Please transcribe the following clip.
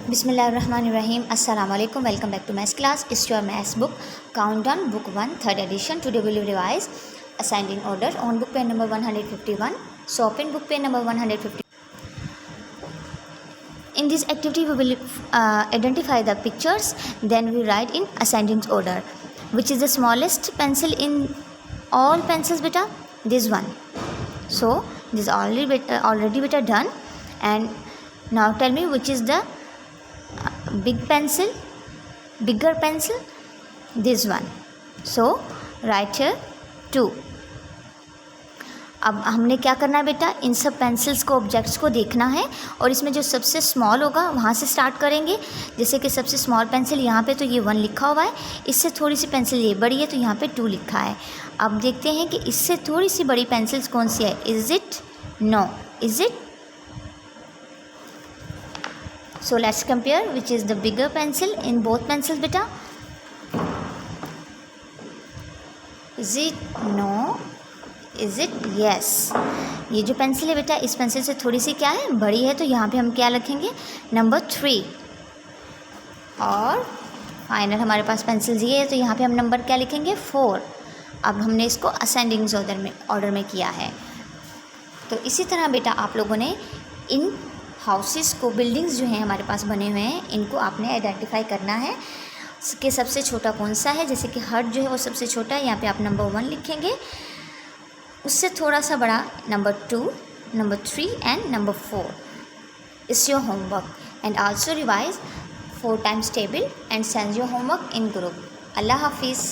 Bismillahirrahmanirrahim. Assalamu alaikum. Welcome back to maths class. It's your maths book countdown book 1 third edition. Today we will revise assigned in order on book page number 151. So open book page number 150. In this activity we will identify the pictures, then we write in ascending order. Which is the smallest pencil in all pencils beta? This one. So this already beta done. And now tell me which is the bigger pencil? This one. So write here 2. अब हमने क्या करना है बेटा, इन सब pencils को, objects को देखना है और इसमें जो सबसे स्मॉल होगा वहाँ से स्टार्ट करेंगे. जैसे कि सबसे स्मॉल पेंसिल यहाँ पे तो ये 1 लिखा हुआ है, इससे थोड़ी सी पेंसिल ये बड़ी है तो यहाँ पे 2 लिखा है. अब देखते हैं कि इससे थोड़ी सी बड़ी पेंसिल्स कौन सी है. Is it? No. Is it? So let's compare which is the bigger pencil in both pencils beta. Is it? No. Is it? Yes. ये जो पेंसिल है बेटा, इस पेंसिल से थोड़ी सी क्या है, बड़ी है, तो यहाँ पे हम क्या लिखेंगे, नंबर 3. और फाइनल हमारे पास पेंसिल ये है तो यहाँ पे हम नंबर क्या लिखेंगे, 4. अब हमने इसको असेंडिंग ऑर्डर में किया है. तो इसी तरह बेटा आप लोगों ने इन हाउसेस को, बिल्डिंग्स जो हैं हमारे पास बने हुए हैं, इनको आपने आइडेंटिफाई करना है कि सबसे छोटा कौन सा है. जैसे कि हट जो है वो सबसे छोटा है, यहाँ पे आप नंबर 1 लिखेंगे. उससे थोड़ा सा बड़ा number 2, number 3 and number 4. It's your homework and also revise 4 times table and send your homework in group. अल्लाह हाफिज़.